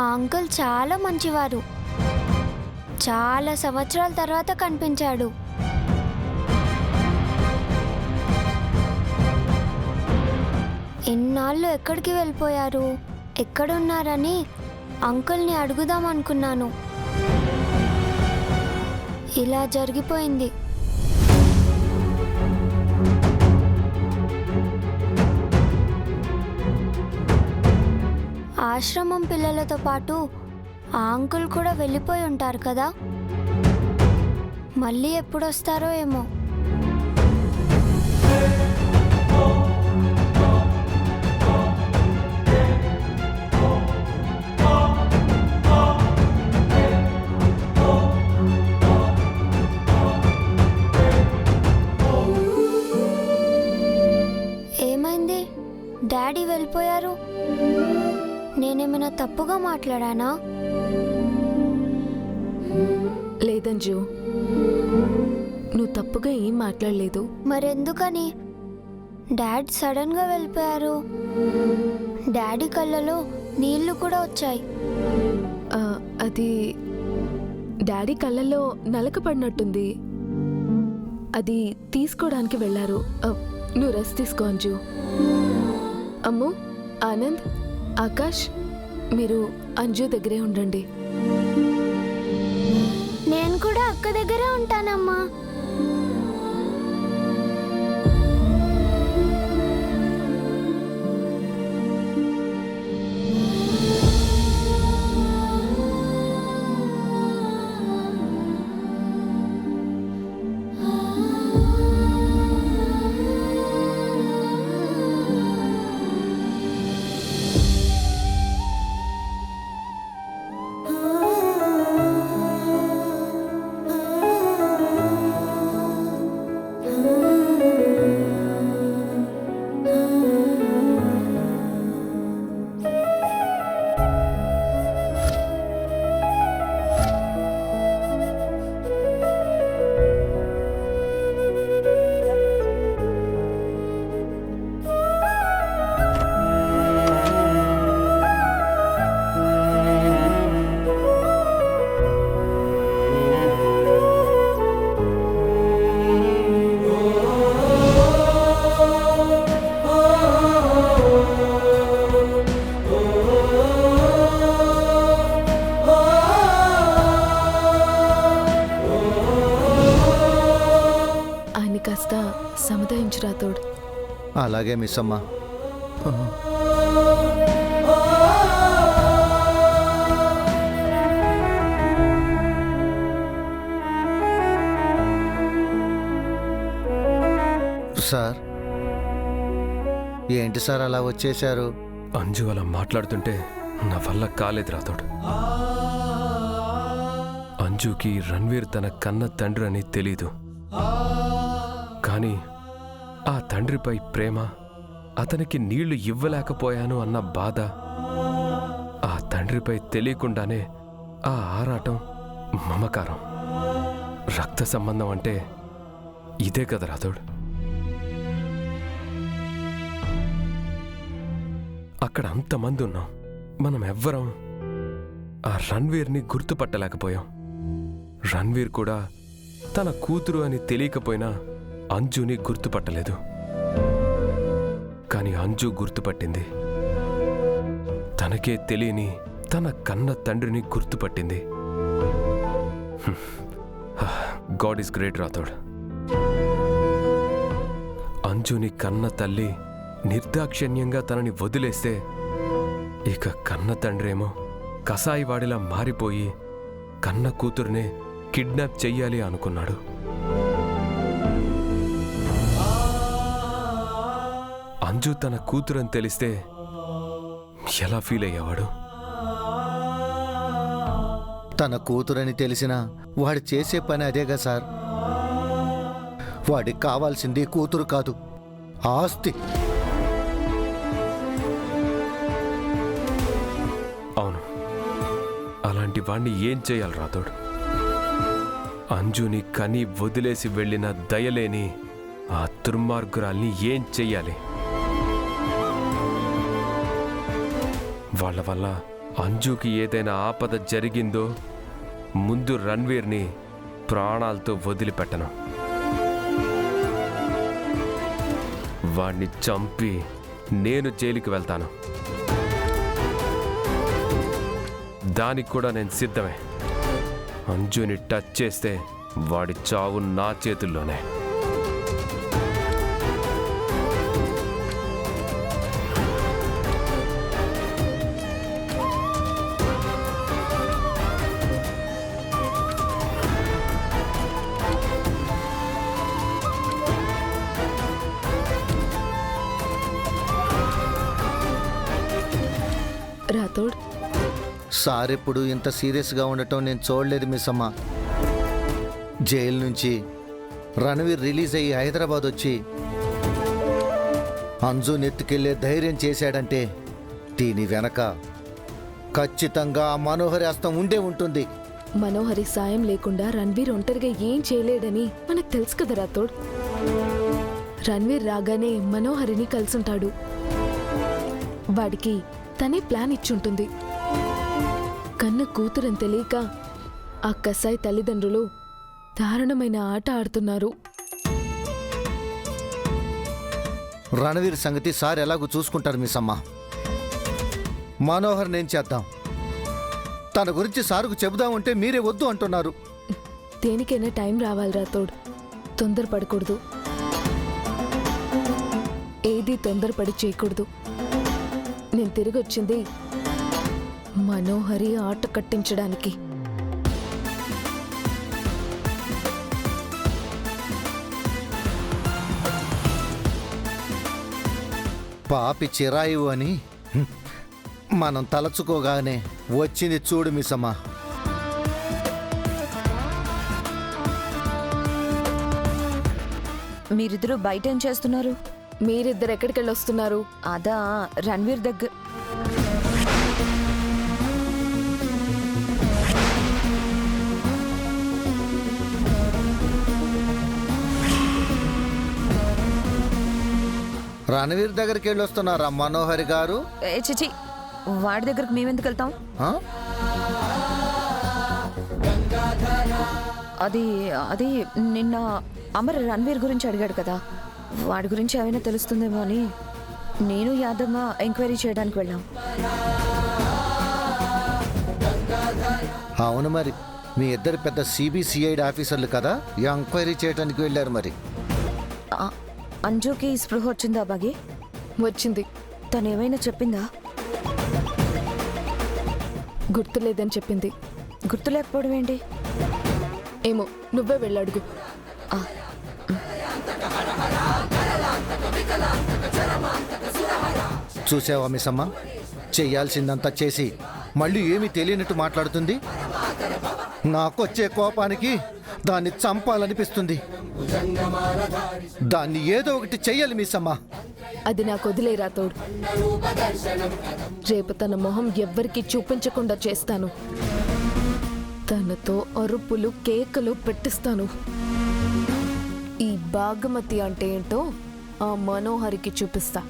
ఆ అంకుల్ చాలా మంచివారు. చాలా సంవత్సరాల తర్వాత కనిపించాడు. ఇన్నాళ్ళు ఎక్కడికి వెళ్ళిపోయారు, ఎక్కడున్నారని అంకుల్ని అడుగుదామనుకున్నాను. ఇలా జరిగిపోయింది. ఆశ్రమం పిల్లలతో పాటు ఆ అంకుల్ కూడా వెళ్ళిపోయి ఉంటారు కదా. మళ్ళీ ఎప్పుడొస్తారో ఏమో. ఏమైంది? డాడీ వెళ్ళిపోయారు. నేనేమైనా తప్పుగా మాట్లాడానా? లేదంజు, నువ్వు తప్పుగా ఏం మాట్లాడలేదు. మరెందుకని డాడ్ సడన్గా వెళ్ళిపోయారు? డాడీ కళ్ళలో నీళ్లు కూడా వచ్చాయి. అది డాడీ కళ్ళల్లో నలక పడినట్టుంది. అది తీసుకోవడానికి వెళ్ళారు. నువ్వు రెస్ట్ తీసుకో అంజు. అమ్ము, ఆనంద్, ఆకాష్, మీరు అంజు దగ్గరే ఉండండి. నేను కూడా అక్క దగ్గరే ఉంటానమ్మా. కాస్త సముదాయించు రాతోడు. అలాగే మిస్ అమ్మా. సార్, ఏంటి సార్ అలా వచ్చేశారు? అంజు అలా మాట్లాడుతుంటే నా వల్ల కాలేదు రాతోడు. అంజుకి రణ్వీర్ తన కన్న తండ్రి అని తెలీదు. కానీ ఆ తండ్రిపై ప్రేమ, అతనికి నీళ్లు ఇవ్వలేకపోయాను అన్న బాధ, ఆ తండ్రిపై తెలియకుండానే ఆ ఆరాటం, మమకారం, రక్త సంబంధం అంటే ఇదే కదా రాతోడు. అక్కడ అంతమంది ఉన్నాం, మనం ఎవ్వరం ఆ రణ్వీర్ని గుర్తుపట్టలేకపోయాం. రణ్వీర్ కూడా తన కూతురు అని తెలియకపోయినా అంజుని గుర్తుపట్టలేదు. కాని అంజు గుర్తుపట్టింది. తనకే తెలియని తన కన్న తండ్రిని గుర్తుపట్టింది. God is great Rathod. అంజుని కన్న తల్లి నిర్దాక్షిణ్యంగా తనని వదిలేస్తే, ఇక కన్న తండ్రేమో కసాయివాడిలా మారిపోయి కన్న కూతురునే కిడ్నాప్ చెయ్యాలి అనుకున్నాడు. అంజు తన కూతురని తెలిస్తే ఎలా ఫీల్ అయ్యేవాడు? తన కూతురని తెలిసినా వాడు చేసే పని అదేగా సార్. వాడికి కావాల్సింది కూతురు కాదు, ఆస్తి. అవును, అలాంటి వాణ్ణి ఏం చేయాలి రాతోడు? అంజుని కని వదిలేసి వెళ్ళిన దయలేని ఆ దుర్మార్గురాల్ని ఏం చెయ్యాలి? వాళ్ళ వల్ల అంజుకి ఏదైనా ఆపద జరిగిందో ముందు రణ్వీర్ని ప్రాణాలతో వదిలిపెట్టను. వాణ్ణి చంపి నేను జైలుకి వెళ్తాను. దానికి కూడా నేను సిద్ధమే. అంజుని టచ్ చేస్తే వాడి చావు నా చేతుల్లోనే. రాథోడ్, సార్ ఎప్పుడు ఇంత సీరియస్గా ఉండటం నేను చూడలేదు మిస్ అమ్మ. జైలు నుంచి రణవీర్ రిలీజ్ అయ్యి హైదరాబాద్ వచ్చి అంజు నెత్తుకెళ్లే ధైర్యం చేశాడంటే దీని వెనక ఖచ్చితంగా ఆ మనోహరి హస్తం ఉండే ఉంటుంది. మనోహరి సాయం లేకుండా రణ్వీర్ ఒంటరిగా ఏం చేయలేడని మనకు తెలుసు కదా రాథోడ్. రణ్వీర్ రాగానే మనోహరిని కలుసుంటాడు. వాడికి తనే ప్లాన్ ఇచ్చుంటుంది. కన్న కూతురని తెలియక ఆ కసాయి తల్లిదండ్రులు దారుణమైన ఆట ఆడుతున్నారు. రణవీర్ సంగతి సార్ ఎలాగూ చూసుకుంటారు మిస్ అమ్మ. మనోహర్ నేను చేద్దాం. తన గురించి సారుకు చెబుదామంటే మీరే వద్దు అంటున్నారు. దేనికైనా టైం రావాలి రాథోడ్. తొందరపడకూడదు. ఏది తొందరపడి చేయకూడదు. నేను తిరిగి వచ్చింది మనోహరి ఆట కట్టించడానికి. పాపి చిరాయివు అని మనం తలచుకోగానే వచ్చింది చూడు మిసమ్మ. మీరిద్దరూ బయట ఏం చేస్తున్నారు? మీరిద్దరు ఎక్కడికి వెళ్ళొస్తున్నారు? అదా రణ్వీర్ దగ్గర. రణవీర్ దగ్గరికి వెళ్ళి వస్తున్నారా మనోహరి గారు? చిచి, వాడి దగ్గరకు మేమెందుకు వెళ్తాం? ఆ? అది అది నిన్న అమర్ రణ్వీర్ గురించి అడిగాడు కదా, వాడి గురించి ఏమైనా తెలుస్తుందేమో అని నేను యాదమ్మ ఎంక్వైరీ చేయడానికి వెళ్ళాం. అవును, మరి మీ ఇద్దరు పెద్ద సిబిసిఐడి ఆఫీసర్లు కదా, ఎంక్వైరీ చేయడానికి వెళ్ళారు. మరి అంజుకి స్పృహ వచ్చిందా బాగి? వచ్చింది. తను ఏమైనా చెప్పిందా? గుర్తులేదని చెప్పింది. గుర్తు లేకపోవడం ఏంటి? ఏమో, నువ్వే వెళ్ళడుగు. చూసావా మిసమ్మ, చెయ్యాల్సిందంతా చేసి మళ్ళీ ఏమీ తెలియనట్టు మాట్లాడుతుంది. నాకొచ్చే కోపానికి దాన్ని చంపాలనిపిస్తుంది. దాన్ని ఏదో ఒకటి చెయ్యాలి మిసమ్మ. అది నాకు వదిలే రాథోడ్. రేపు తన మొహం ఎవ్వరికీ చూపించకుండా చేస్తాను. తనతో అరుపులు కేకలు పెట్టిస్తాను. ఈ భాగమతి అంటే ఏంటో ఆ మనోహరికి చూపిస్తా.